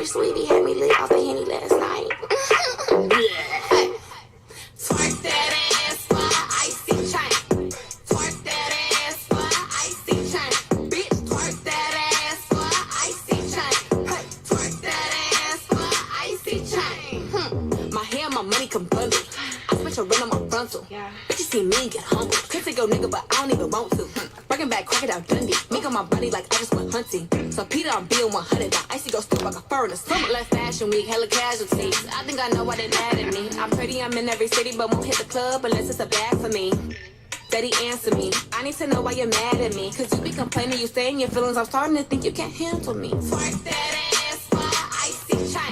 My sweetie had me lit off a Henny last night. Twerk that ass for icy chain. Twerk that ass for icy chain. Bitch, twerk that ass for icy chain. Hey, twerk that ass for icy chain. My hair, my money come bundled. I switch a run on my frontal. Bitches see me and get humbled. Could take your nigga, but I don't even want to. Breaking back, crocodile Dundee. Make on my body like I just went hunting. So Peter, I'm being 100. I icy go still like a fur in the summer. Less fashion week, hella casualties. I think I know why they mad at me. I'm pretty, I'm in every city, but won't hit the club unless it's a bag for me. Daddy, answer me. I need to know why you're mad at me. Cause you be complaining, you stay in your feelings. I'm starting to think you can't handle me. Twerk that ass for icy chain.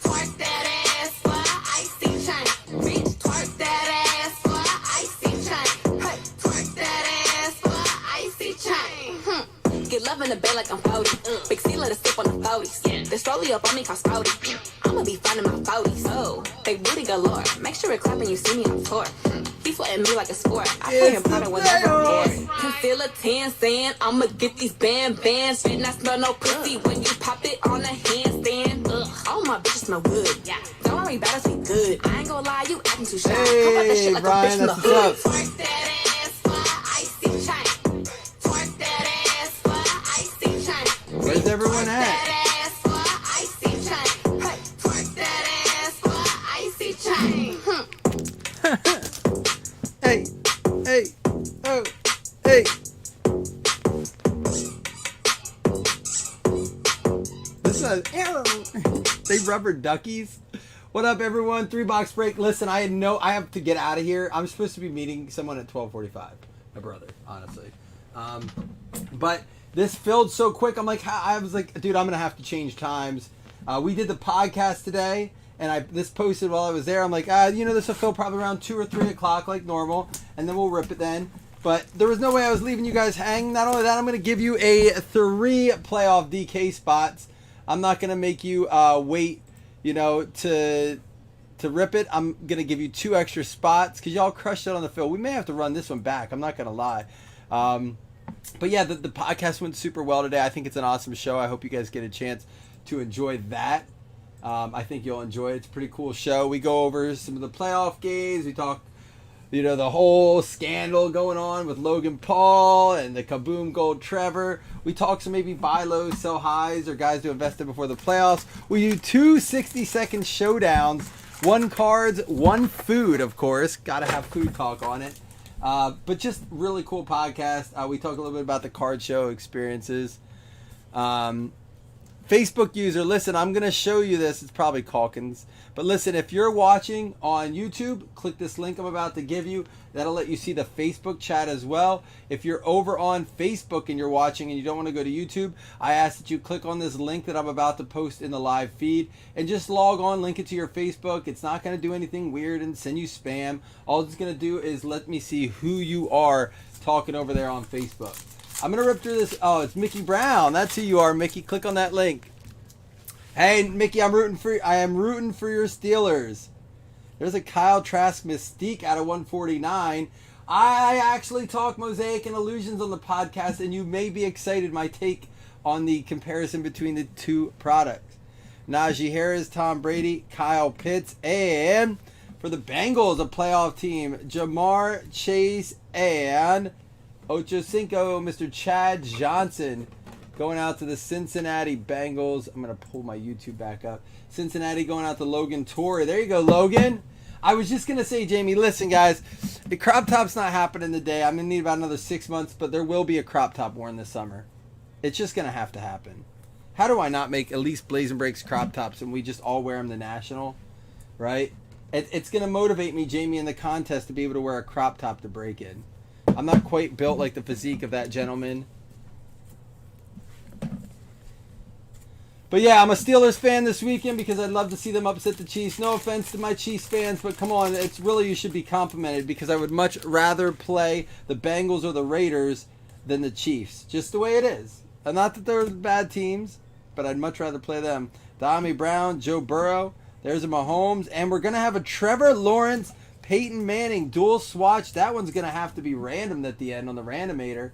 Twerk that ass for icy chain. Bitch, twerk that ass for icy chain. Hey, twerk that ass for icy chain. Get love in the bed like I'm 40. Big C let us sip on the 40s. The stroller up on me called Spouty. I'ma be finding my 40s. Oh, big booty galore. Make sure it clap when you see me on tour. He sweating me like a sport. I play him powder whenever I'm bored. Can feel a 10 saying I'ma get these bands. Did not smell no pussy when you pop it on a handstand. All my bitches smell good. Yeah, don't worry about us, we good. I ain't gonna lie, you acting too shy. Come out that shit like Brian, a bitch from the hood. Twerk that ass for icy chain. Twerk that ass for icy chain. Where's everyone at? That ass for icy chain. Hey, twerk that ass for icy chain. Hey, hey, oh, hey. This is an arrow. They rubber duckies. What up, everyone? 3-box break. Listen, I have to get out of here. I'm supposed to be meeting someone at 12:45. My brother, honestly. But this filled so quick. I was like, dude, I'm gonna have to change times. We did the podcast today. And this posted while I was there. I'm like, this will fill probably around 2 or 3 o'clock like normal. And then we'll rip it then. But there was no way I was leaving you guys hanging. Not only that, I'm going to give you 3 playoff DK spots. I'm not going to make you wait, to rip it. I'm going to give you 2 extra spots because y'all crushed it on the field. We may have to run this one back. I'm not going to lie. But yeah, the podcast went super well today. I think it's an awesome show. I hope you guys get a chance to enjoy that. I think you'll enjoy it. It's a pretty cool show. We go over some of the playoff games. We talk, the whole scandal going on with Logan Paul and the Kaboom Gold Trevor. We talk some maybe buy lows, sell highs, or guys to invest in before the playoffs. We do 2 60-second showdowns. 1 cards, 1 food, of course. Got to have food talk on it. But just really cool podcast. We talk a little bit about the card show experiences. Facebook user, listen, I'm going to show you this. It's probably Calkins. But listen, if you're watching on YouTube, click this link I'm about to give you. That'll let you see the Facebook chat as well. If you're over on Facebook and you're watching and you don't want to go to YouTube, I ask that you click on this link that I'm about to post in the live feed and just log on, link it to your Facebook. It's not going to do anything weird and send you spam. All it's going to do is let me see who you are talking over there on Facebook. I'm going to rip through this. Oh, it's Mickey Brown. That's who you are, Mickey. Click on that link. Hey, Mickey, I am rooting for your Steelers. There's a Kyle Trask Mystique out of 149. I actually talk Mosaic and Illusions on the podcast, and you may be excited my take on the comparison between the 2 products. Najee Harris, Tom Brady, Kyle Pitts, and for the Bengals, a playoff team, Jamar Chase and Ocho Cinco, Mr. Chad Johnson, going out to the Cincinnati Bengals. I'm going to pull my YouTube back up. Cincinnati going out to Logan Torrey. There you go, Logan. I was just going to say, Jamie, listen, guys, the crop top's not happening today. I'm going to need about another 6 months, but there will be a crop top worn this summer. It's just going to have to happen. How do I not make at least Blazing Breaks crop tops and we just all wear them the national, right? It's going to motivate me, Jamie, in the contest to be able to wear a crop top to break in. I'm not quite built like the physique of that gentleman. But yeah, I'm a Steelers fan this weekend because I'd love to see them upset the Chiefs. No offense to my Chiefs fans, but come on, it's really, you should be complimented because I would much rather play the Bengals or the Raiders than the Chiefs. Just the way it is. And not that they're bad teams, but I'd much rather play them. Dami Brown, Joe Burrow, there's a Mahomes, and we're going to have a Trevor Lawrence, Peyton Manning dual swatch. That one's going to have to be random at the end on the randomator.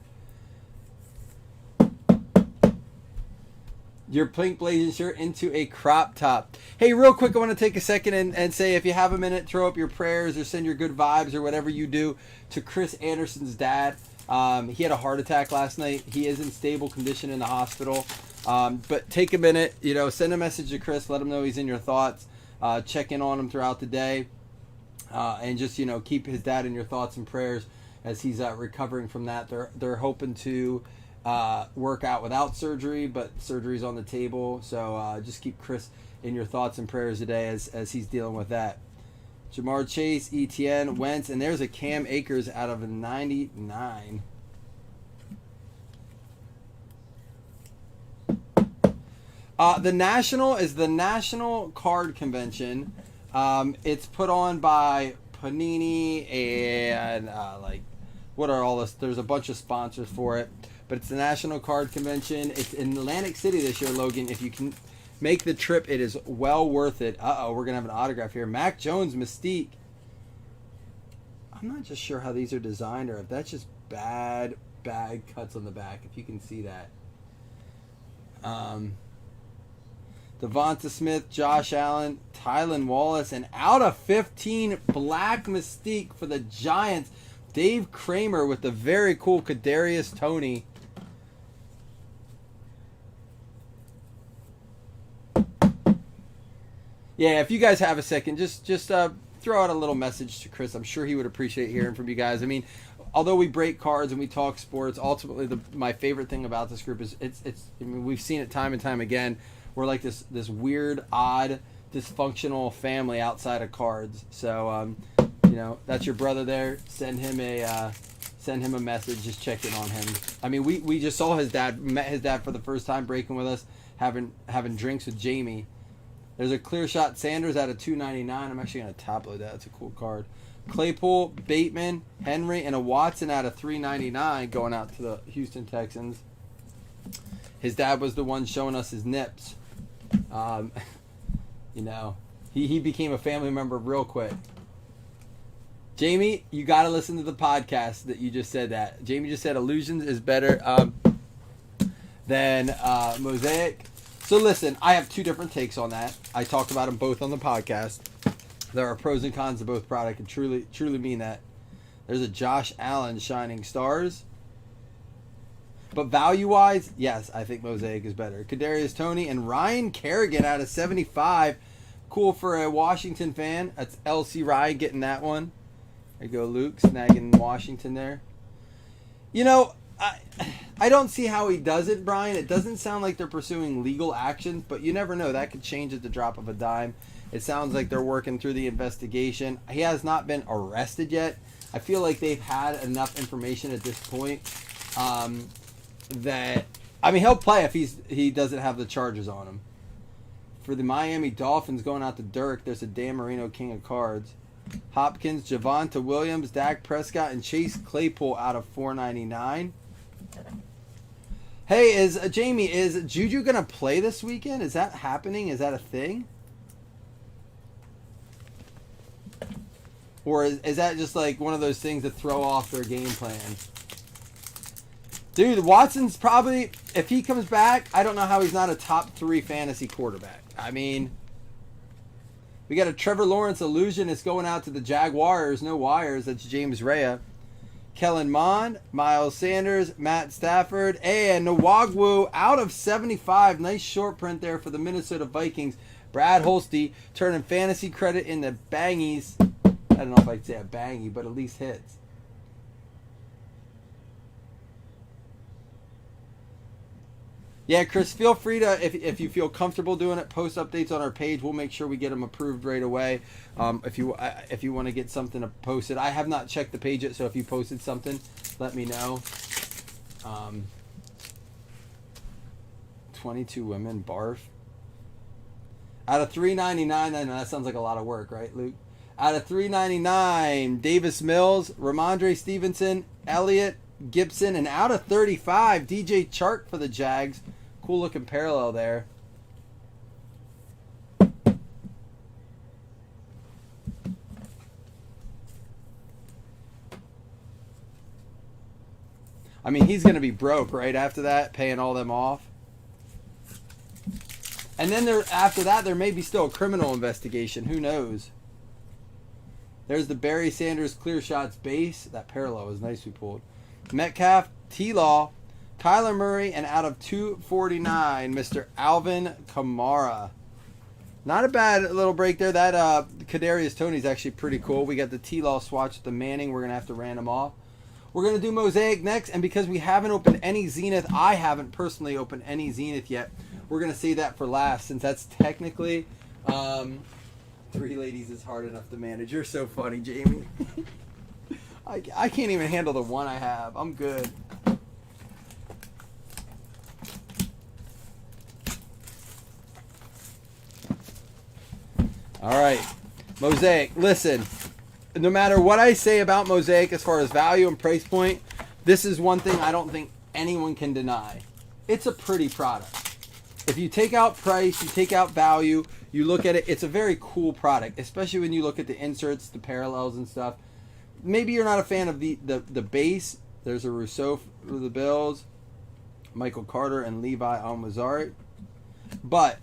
your pink blazing shirt into a crop top. Hey, real quick, I want to take a second and say, if you have a minute, throw up your prayers or send your good vibes or whatever you do to Chris Anderson's dad. He had a heart attack last night. He is in stable condition in the hospital. But take a minute, send a message to Chris. Let him know he's in your thoughts. Check in on him throughout the day. And just, keep his dad in your thoughts and prayers as he's recovering from that. They're hoping to work out without surgery, but surgery's on the table. So just keep Chris in your thoughts and prayers today as he's dealing with that. Jamar Chase, Etienne, Wentz, and there's a Cam Akers out of a 99. The National is the National Card Convention. It's put on by Panini and what are all this? There's a bunch of sponsors for it, but it's the National Card Convention. It's in Atlantic City this year, Logan. If you can make the trip, it is well worth it. We're gonna have an autograph here. Mac Jones, Mystique. I'm not just sure how these are designed or if that's just bad cuts on the back. If you can see that. Devonta Smith, Josh Allen, Tylan Wallace, and out of 15, Black Mystique for the Giants. Dave Kramer with the very cool Kadarius Toney. Yeah, if you guys have a second, just throw out a little message to Chris. I'm sure he would appreciate hearing from you guys. I mean, although we break cards and we talk sports, ultimately my favorite thing about this group is we've seen it time and time again. We're like this weird, odd, dysfunctional family outside of cards. So, that's your brother there. Send him a message. Just check in on him. I mean, we just saw met his dad for the first time, breaking with us, having drinks with Jamie. There's a clear shot Sanders out of 299. I'm actually going to top load that. It's a cool card. Claypool, Bateman, Henry, and a Watson out of 399 going out to the Houston Texans. His dad was the one showing us his nips. He became a family member real quick. Jamie, you got to listen to the podcast that you just said that. Jamie just said Illusions is better than Mosaic. So listen, I have two different takes on that. I talked about them both on the podcast. There are pros and cons to both products, and truly mean that. There's a Josh Allen Shining Stars. But value-wise, yes, I think Mosaic is better. Kadarius Toney and Ryan Kerrigan out of 75. Cool for a Washington fan. That's LC Ryan getting that one. There you go, Luke, snagging Washington there. I don't see how he does it, Brian. It doesn't sound like they're pursuing legal actions, but you never know. That could change at the drop of a dime. It sounds like they're working through the investigation. He has not been arrested yet. I feel like they've had enough information at this point that he'll play if he doesn't have the charges on him. For the Miami Dolphins going out to Dirk, there's a Dan Marino King of Cards. Hopkins, Javonte Williams, Dak Prescott, and Chase Claypool out of 499. Hey, Jamie, is Juju gonna play this weekend? Is that happening? Is that a thing? Or is that just like one of those things that throw off their game plan? Dude, Watson's probably, if he comes back, I don't know how he's not a top 3 fantasy quarterback. I mean, we got a Trevor Lawrence illusionist going out to the Jaguars. No wires. That's James Rea. Kellen Mond, Miles Sanders, Matt Stafford, and Nwagwu out of 75. Nice short print there for the Minnesota Vikings. Brad Holste turning fantasy credit into bangies. I don't know if I'd say a bangy, but at least hits. Yeah, Chris, feel free to, if you feel comfortable doing it, post updates on our page. We'll make sure we get them approved right away. If you want to get something posted. I have not checked the page yet, so if you posted something, let me know. 22 women, barf. Out of 399, I know that sounds like a lot of work, right, Luke? Out of 399, Davis Mills, Ramondre Stevenson, Elliott, Gibson, and out of 35, DJ Chark for the Jags. Cool looking parallel there. I mean, he's going to be broke right after that, paying all them off. And then after that, there may be still a criminal investigation. Who knows? There's the Barry Sanders Clear Shots base. That parallel was nice we pulled. Metcalf, T-Law, Kyler Murray, and out of 249, Mr. Alvin Kamara. Not a bad little break there. That Kadarius Toney's actually pretty cool. We got the T-Law swatch with the Manning. We're going to have to random off. We're going to do Mosaic next, and because we haven't opened any Zenith, I haven't personally opened any Zenith yet. We're going to save that for last, since that's technically... 3 ladies is hard enough to manage. You're so funny, Jamie. I can't even handle the one I have. I'm good. All right. Mosaic. Listen, no matter what I say about Mosaic as far as value and price point, this is one thing I don't think anyone can deny. It's a pretty product. If you take out price, you take out value, you look at it, it's a very cool product, especially when you look at the inserts, the parallels and stuff. Maybe you're not a fan of the base. There's a Rousseau for the Bills, Michael Carter, and Levi Almazari. But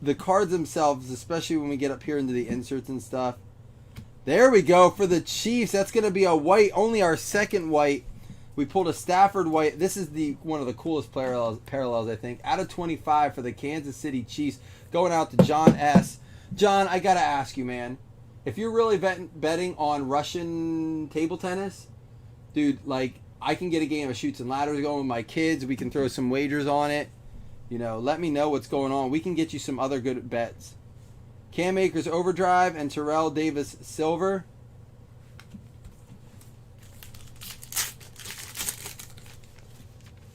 the cards themselves, especially when we get up here into the inserts and stuff. There we go for the Chiefs. That's going to be a white, only our second white. We pulled a Stafford white. This is one of the coolest parallels, I think. Out of 25 for the Kansas City Chiefs, going out to John S. John, I got to ask you, man. If you're really betting on Russian table tennis, dude, like, I can get a game of Chutes and Ladders going with my kids. We can throw some wagers on it. You know, let me know what's going on. We can get you some other good bets. Cam Akers Overdrive and Terrell Davis Silver.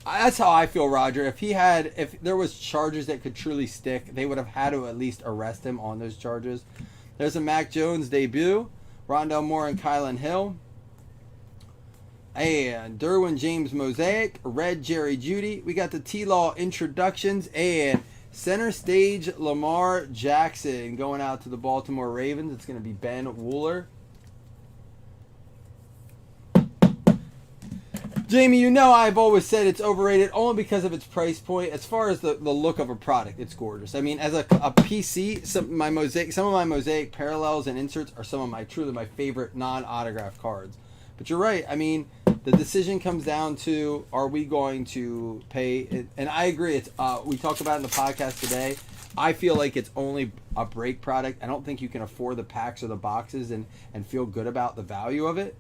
That's how I feel, Roger. If there was charges that could truly stick, they would have had to at least arrest him on those charges. There's a Mac Jones debut, Rondell Moore and Kylan Hill, and Derwin James Mosaic, Red Jerry Jeudy. We got the T-Law introductions and center stage Lamar Jackson going out to the Baltimore Ravens. It's going to be Ben Wooler. Jamie, you know I've always said it's overrated only because of its price point. As far as the look of a product, it's gorgeous. I mean, as a PC, some of my Mosaic parallels and inserts are some of truly my favorite non-autograph cards. But you're right. I mean, the decision comes down to, are we going to pay it? And I agree. It's we talked about it in the podcast today. I feel like it's only a break product. I don't think you can afford the packs or the boxes and feel good about the value of it.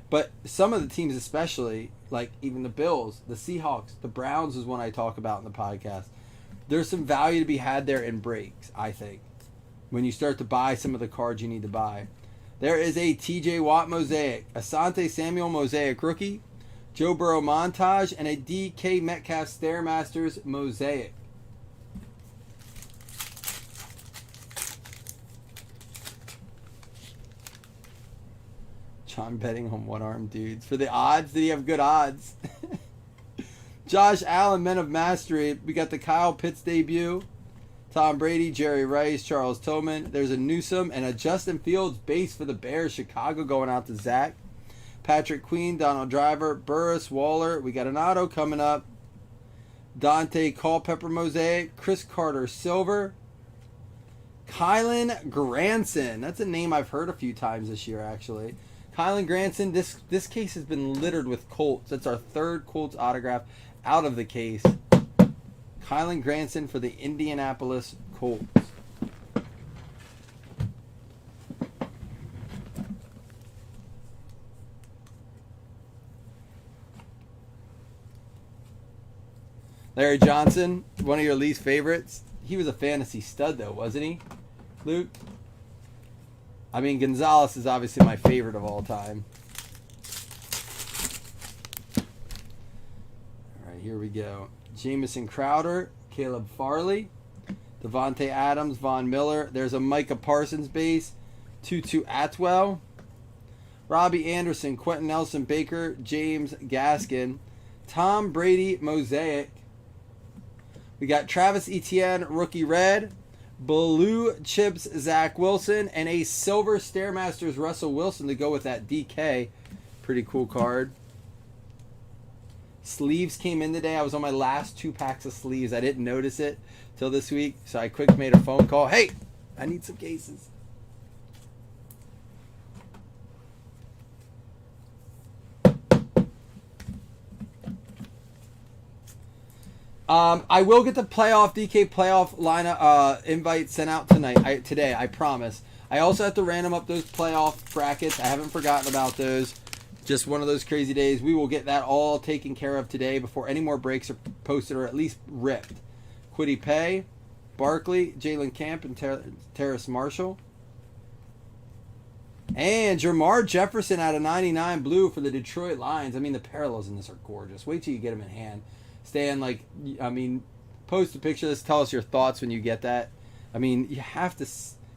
But some of the teams, especially, like even the Bills, the Seahawks, the Browns is one I talk about in the podcast. There's some value to be had there in breaks, I think, when you start to buy some of the cards you need to buy. There is a TJ Watt Mosaic, Asante Samuel Mosaic Rookie, Joe Burrow Montage, and a DK Metcalf Stairmasters Mosaic. John betting on one-armed dudes. For the odds, did he have good odds? Josh Allen, Men of Mastery. We got the Kyle Pitts debut. Tom Brady, Jerry Rice, Charles Tillman. There's a Newsome and a Justin Fields base for the Bears. Chicago going out to Zach. Patrick Queen, Donald Driver, Burris, Waller. We got an auto coming up. Dante Culpepper Mosaic. Chris Carter Silver. Kylan Granson. That's a name I've heard a few times this year, actually. Kylan Granson, this case has been littered with Colts. That's our third Colts autograph out of the case. Kylan Granson for the Indianapolis Colts. Larry Johnson, one of your least favorites. He was a fantasy stud, though, wasn't he, Luke? I mean, Gonzalez is obviously my favorite of all time. All right, here we go. Jamison Crowder, Caleb Farley, Devontae Adams, Von Miller. There's a Micah Parsons base, Tutu Atwell, Robbie Anderson, Quentin Nelson Baker, James Gaskin, Tom Brady Mosaic. We got Travis Etienne, Rookie Red, Blue Chips Zach Wilson, and a Silver Stairmasters Russell Wilson to go with that DK. Pretty cool card. Sleeves came in today. I was on my last 2 packs of sleeves. I didn't notice it till this week, so I quick made a phone call. Hey, I need some cases. I will get the DK playoff lineup invite sent out today. I promise. I also have to random up those playoff brackets. I haven't forgotten about those. Just one of those crazy days. We will get that all taken care of today before any more breaks are posted or at least ripped. Kwity Paye, Barkley, Jalen Camp, and Terrace Marshall. And Jamar Jefferson out of 99 blue for the Detroit Lions. I mean, the parallels in this are gorgeous. Wait till you get them in hand. Stan, post a picture of this. Tell us your thoughts when you get that. I mean, you have to...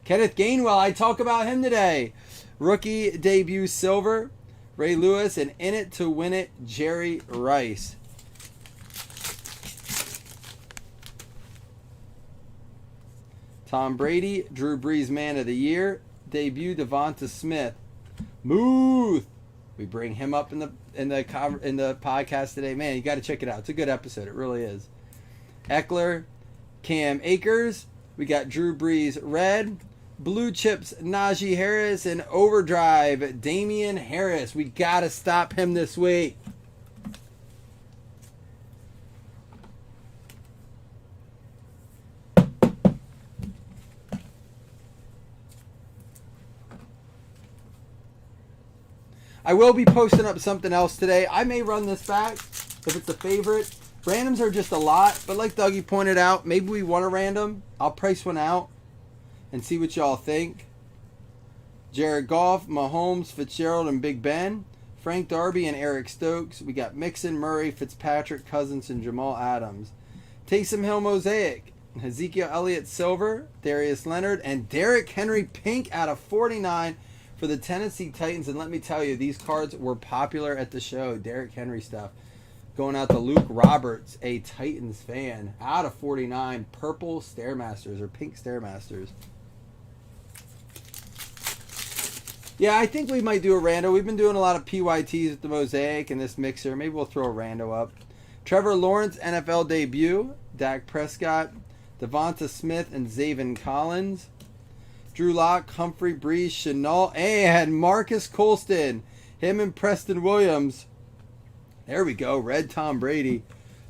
Kenneth Gainwell, I talk about him today. Rookie debut silver, Ray Lewis, and in it to win it, Jerry Rice. Tom Brady, Drew Brees Man of the Year, debut Devonta Smith. Muth. We bring him up in the podcast today. Man, you got to check it out. It's a good episode. It really is. Eckler, Cam Akers. We got Drew Brees red. Blue chips Najee Harris, and overdrive Damian Harris. We got to stop him this week. I will be posting up something else today. I may run this back if it's a favorite. Randoms are just a lot, but like Dougie pointed out, maybe we want a random. I'll price one out and see what y'all think. Jared Goff, Mahomes, Fitzgerald, and Big Ben. Frank Darby and Eric Stokes. We got Mixon, Murray, Fitzpatrick, Cousins, and Jamal Adams. Taysom Hill Mosaic. Ezekiel Elliott Silver. Darius Leonard. And Derrick Henry Pink out of 49 for the Tennessee Titans. And let me tell you, these cards were popular at the show. Derrick Henry stuff. Going out to Luke Roberts, a Titans fan. Out of 49, purple Stairmasters or pink Stairmasters. Yeah, I think we might do a rando. We've been doing a lot of PYTs with the Mosaic and this mixer. Maybe we'll throw a rando up. Trevor Lawrence, NFL debut. Dak Prescott, Devonta Smith, and Zaven Collins. Drew Lock, Humphrey, Breeze, Chenault, and Marcus Colston. Him and Preston Williams. There we go. Red Tom Brady.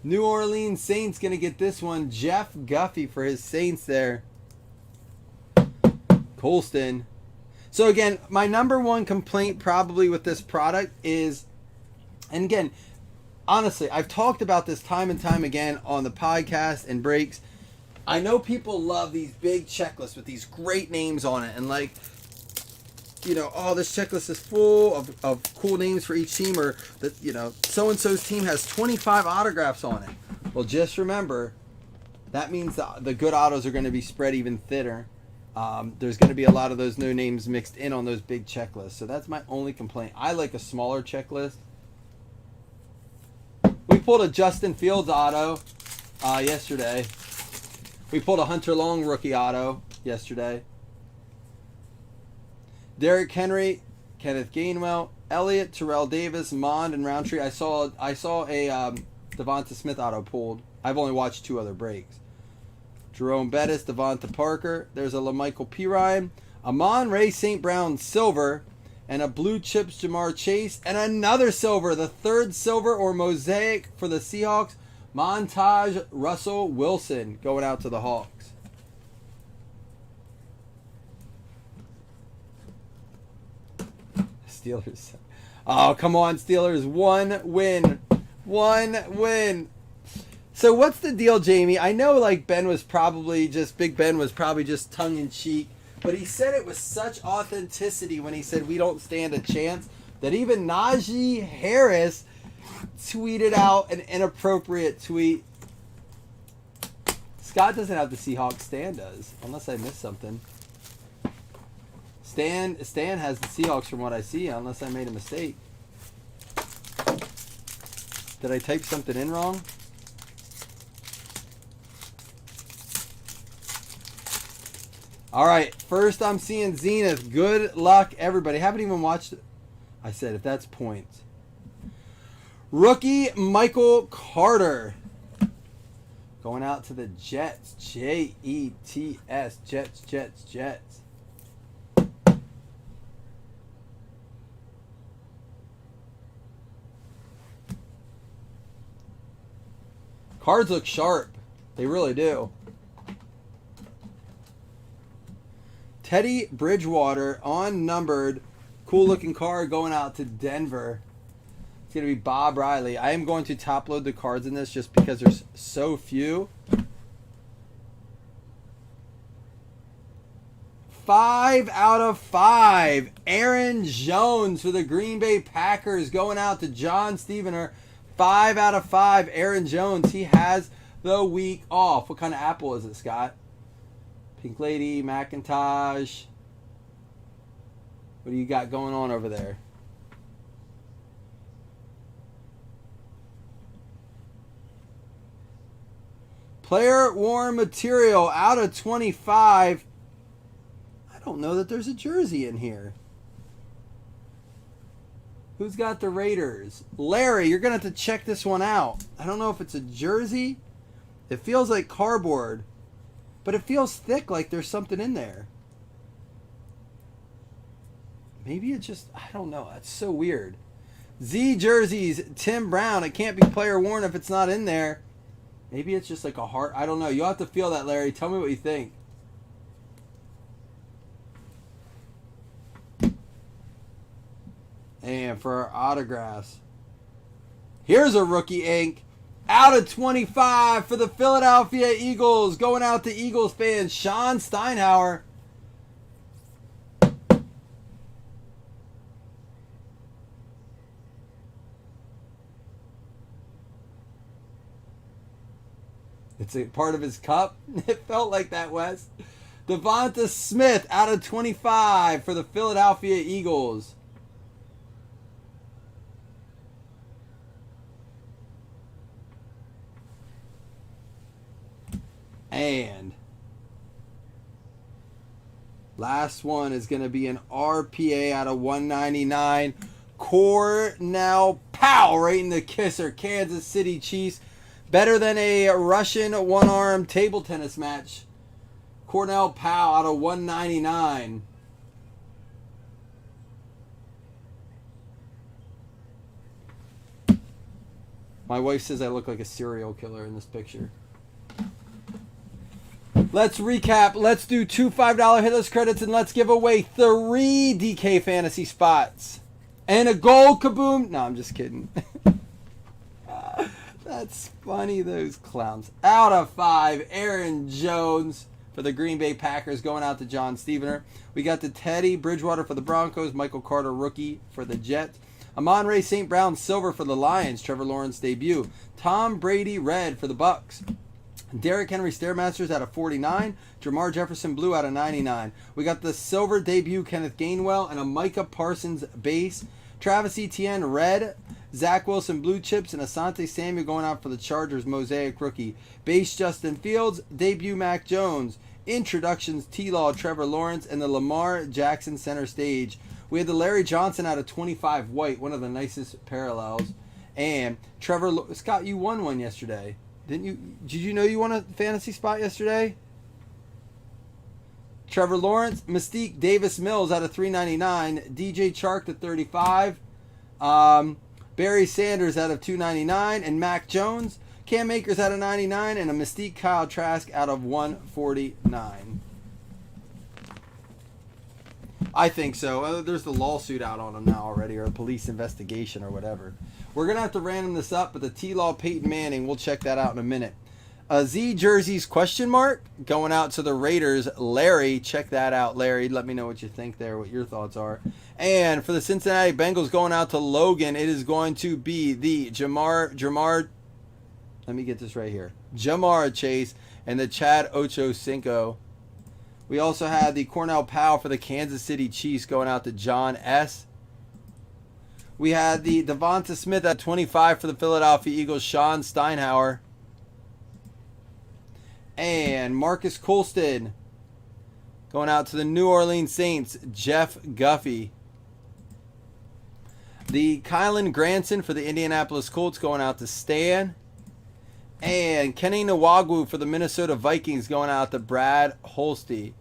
New Orleans Saints going to get this one. Jeff Guffey for his Saints there. Colston. So again, my number one complaint probably with this product is, and again, honestly, I've talked about this time and time again on the podcast and breaks. I know people love these big checklists with these great names on it, and like, you know, oh, this checklist is full of cool names for each team, or that, you know, so-and-so's team has 25 autographs on it. Well, just remember, that means the good autos are going to be spread even thinner. There's going to be a lot of those no names mixed in on those big checklists. So that's my only complaint. I like a smaller checklist. We pulled a Justin Fields auto yesterday. We pulled a Hunter Long rookie auto yesterday. Derrick Henry, Kenneth Gainwell, Elliott, Terrell Davis, Mond, and Roundtree. I saw a Devonta Smith auto pulled. I've only watched 2 other breaks. Jerome Bettis, Devonta Parker. There's a LaMichael Pirine, Amon-Ra St. Brown silver, and a blue chips Jamar Chase, and another silver, the third silver or mosaic for the Seahawks. Montage Russell Wilson going out to the Hawks. Steelers. Oh, come on, Steelers. One win. So what's the deal, Jamie? I know like Big Ben was probably just tongue in cheek, but he said it with such authenticity when he said we don't stand a chance that even Najee Harris tweeted out an inappropriate tweet. Scott doesn't have the Seahawks. Stan does, unless I missed something. Stan has the Seahawks from what I see, unless I made a mistake. Did I type something in wrong? All right, first I'm seeing Zenith. Good luck, everybody. Haven't even watched it. I said if that's points. Rookie Michael Carter. Going out to the Jets. Jets. Jets. Cards look sharp. They really do. Teddy Bridgewater, unnumbered. Cool looking card going out to Denver. It's going to be Bob Riley. I am going to top load the cards in this just because there's so few. 5 out of 5. Aaron Jones for the Green Bay Packers going out to John Stevener. 5 out of 5. Aaron Jones. He has the week off. What kind of apple is it, Scott? Pink Lady, Macintosh. What do you got going on over there? Player worn material out of 25. I don't know that there's a jersey in here. Who's got the Raiders? Larry, you're going to have to check this one out. I don't know if it's a jersey. It feels like cardboard. But it feels thick, like there's something in there. Maybe it just, I don't know. That's so weird. Z jerseys, Tim Brown. It can't be player worn if it's not in there. Maybe it's just like a heart. I don't know. You'll have to feel that, Larry. Tell me what you think. And for our autographs, here's a rookie ink. Out of 25 for the Philadelphia Eagles. Going out to Eagles fans, Sean Steinhauer. It's a part of his cup. It felt like that, Wes. Devonta Smith out of 25 for the Philadelphia Eagles. And last one is going to be an RPA out of 199. Cornell Powell right in the kisser. Kansas City Chiefs. Better than a Russian one-arm table tennis match. Cornell Powell out of 199. My wife says I look like a serial killer in this picture. Let's recap. Let's do 2 $5 hitless credits and let's give away 3 DK fantasy spots. And a gold kaboom. No, I'm just kidding. That's funny, those clowns. Out of 5, Aaron Jones for the Green Bay Packers going out to John Stevener. We got the Teddy Bridgewater for the Broncos. Michael Carter rookie for the Jets. Amon-Ra St. Brown silver for the Lions. Trevor Lawrence debut. Tom Brady red for the Bucks. Derrick Henry Stairmasters out of 49. Jamar Jefferson blue out of 99. We got the silver debut Kenneth Gainwell and a Micah Parsons base. Travis Etienne red. Zach Wilson blue chips and Asante Samuel going out for the Chargers mosaic rookie. Base Justin Fields. Debut Mac Jones. Introductions T-Law Trevor Lawrence and the Lamar Jackson center stage. We had the Larry Johnson out of 25 white. One of the nicest parallels. And Trevor Scott, you won one yesterday. Didn't you? Did you know you won a fantasy spot yesterday? Trevor Lawrence, Mystique Davis Mills out of 399, DJ Chark to 35, Barry Sanders out of 299, and Mac Jones, Cam Akers out of 99, and a Mystique Kyle Trask out of 149. I think so. There's the lawsuit out on him now already, or a police investigation or whatever. We're going to have to random this up, but the T-Law Peyton Manning, we'll check that out in a minute. Z jerseys question mark going out to the Raiders. Larry, check that out, Larry. Let me know what you think there, what your thoughts are. And for the Cincinnati Bengals going out to Logan, it is going to be the Jamar, let me get this right here. Jamar Chase and the Chad Ochocinco. We also had the Cornell Powell for the Kansas City Chiefs going out to John S. We had the Devonta Smith at 25 for the Philadelphia Eagles, Sean Steinhauer. And Marcus Colston going out to the New Orleans Saints, Jeff Guffey. The Kylan Granson for the Indianapolis Colts going out to Stan. And Kenny Nwagwu for the Minnesota Vikings going out to Brad Holste.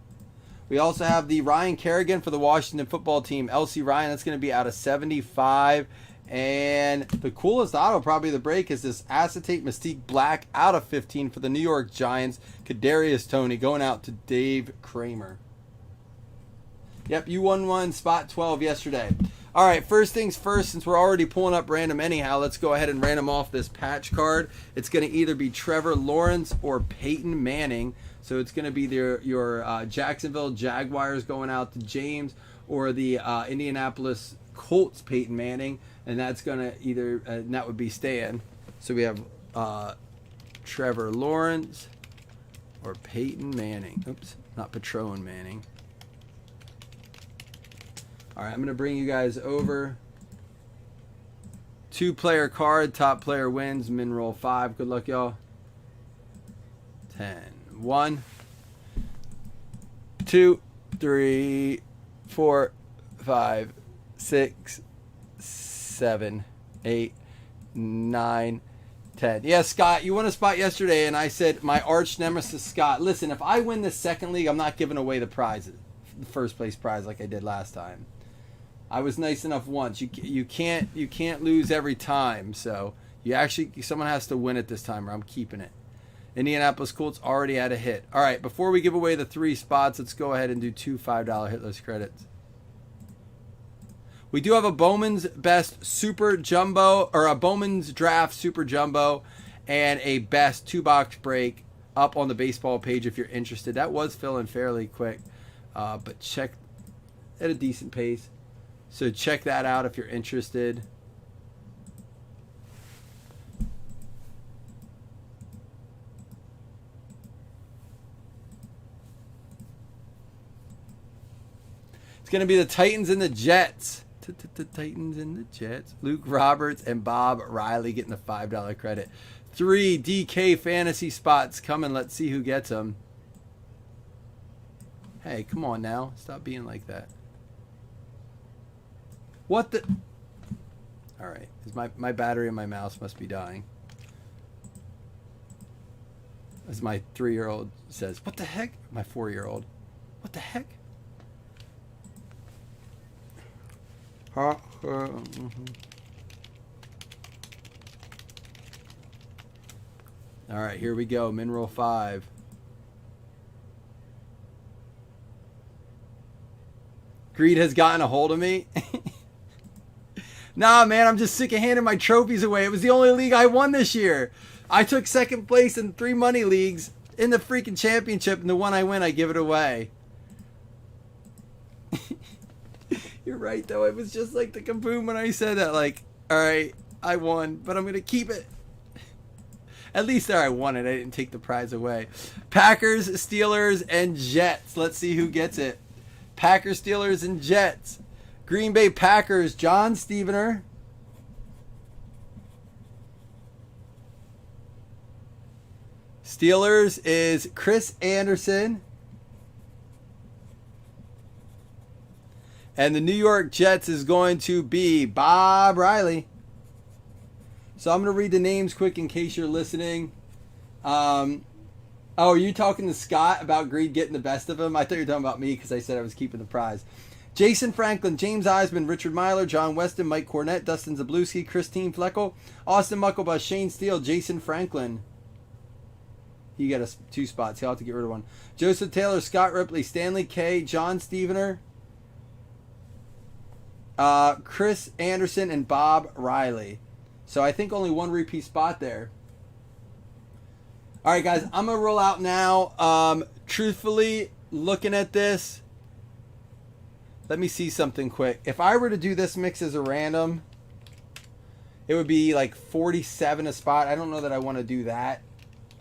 We also have the Ryan Kerrigan for the Washington football team. LC Ryan, that's going to be out of 75. And the coolest auto, probably the break, is this Acetate Mystique Black out of 15 for the New York Giants. Kadarius Toney going out to Dave Kramer. Yep, you won one, spot 12 yesterday. All right, first things first, since we're already pulling up random anyhow, let's go ahead and random off this patch card. It's going to either be Trevor Lawrence or Peyton Manning. So it's going to be your Jacksonville Jaguars going out to James, or the Indianapolis Colts Peyton Manning, and that's going to either, and that would be Stan. So we have Trevor Lawrence or Peyton Manning. Oops, not Patron Manning. All right, I'm going to bring you guys over. 2-player card, top player wins, min roll 5. Good luck, y'all. 10. 1, 2, 3, 4, 5, 6, 7, 8, 9, 10. Yeah, Scott, you won a spot yesterday, and I said my arch nemesis, Scott. Listen, if I win this second league, I'm not giving away the prizes, the first place prize like I did last time. I was nice enough once. You can't lose every time. So someone has to win it this time, or I'm keeping it. Indianapolis Colts already had a hit. All right, before we give away the 3 spots, let's go ahead and do 2 $5 hit list credits. We do have a Bowman's Best Super Jumbo, or a Bowman's Draft Super Jumbo, and a Best 2-box break up on the baseball page if you're interested. That was filling fairly quick, but check at a decent pace. So check that out if you're interested. It's going to be the Titans and the Jets. Titans and the Jets. Luke Roberts and Bob Riley getting the $5 credit. 3 DK fantasy spots coming. Let's see who gets them. Hey, come on now. Stop being like that. What the? All right. My battery in my mouse must be dying. As my 3-year-old says, what the heck? My 4-year-old. What the heck? All right, here we go. Min roll 5. Greed has gotten a hold of me. Nah, man, I'm just sick of handing my trophies away. It was the only league I won this year. I took second place in 3 money leagues in the freaking championship, and the one I win, I give it away. You're right, though. It was just like the kaboom when I said that. Like, all right, I won, but I'm going to keep it. At least there I won it. I didn't take the prize away. Packers, Steelers, and Jets. Let's see who gets it. Packers, Steelers, and Jets. Green Bay Packers, John Stevener. Steelers is Chris Anderson. And the New York Jets is going to be Bob Riley. So I'm going to read the names quick in case you're listening. Oh, are you talking to Scott about Greed getting the best of him? I thought you were talking about me because I said I was keeping the prize. Jason Franklin, James Eisman, Richard Myler, John Weston, Mike Cornett, Dustin Zablewski, Christine Fleckel, Austin Mucklebus, Shane Steele, Jason Franklin. You got 2 spots. He'll have to get rid of one. Joseph Taylor, Scott Ripley, Stanley K, John Stevener, Chris Anderson, and Bob Riley. So I think only 1 repeat spot there. All right, guys, I'm going to roll out now. Truthfully, looking at this, let me see something quick. If I were to do this mix as a random, it would be like 47 a spot. I don't know that I want to do that.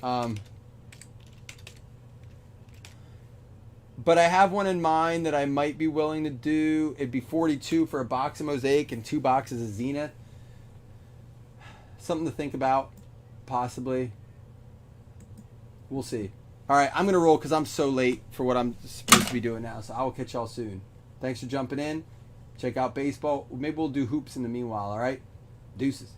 But I have one in mind that I might be willing to do. It'd be 42 for a box of Mosaic and 2 boxes of Zenith. Something to think about, possibly. We'll see. All right, I'm going to roll because I'm so late for what I'm supposed to be doing now. So I will catch y'all soon. Thanks for jumping in. Check out baseball. Maybe we'll do hoops in the meanwhile, all right? Deuces.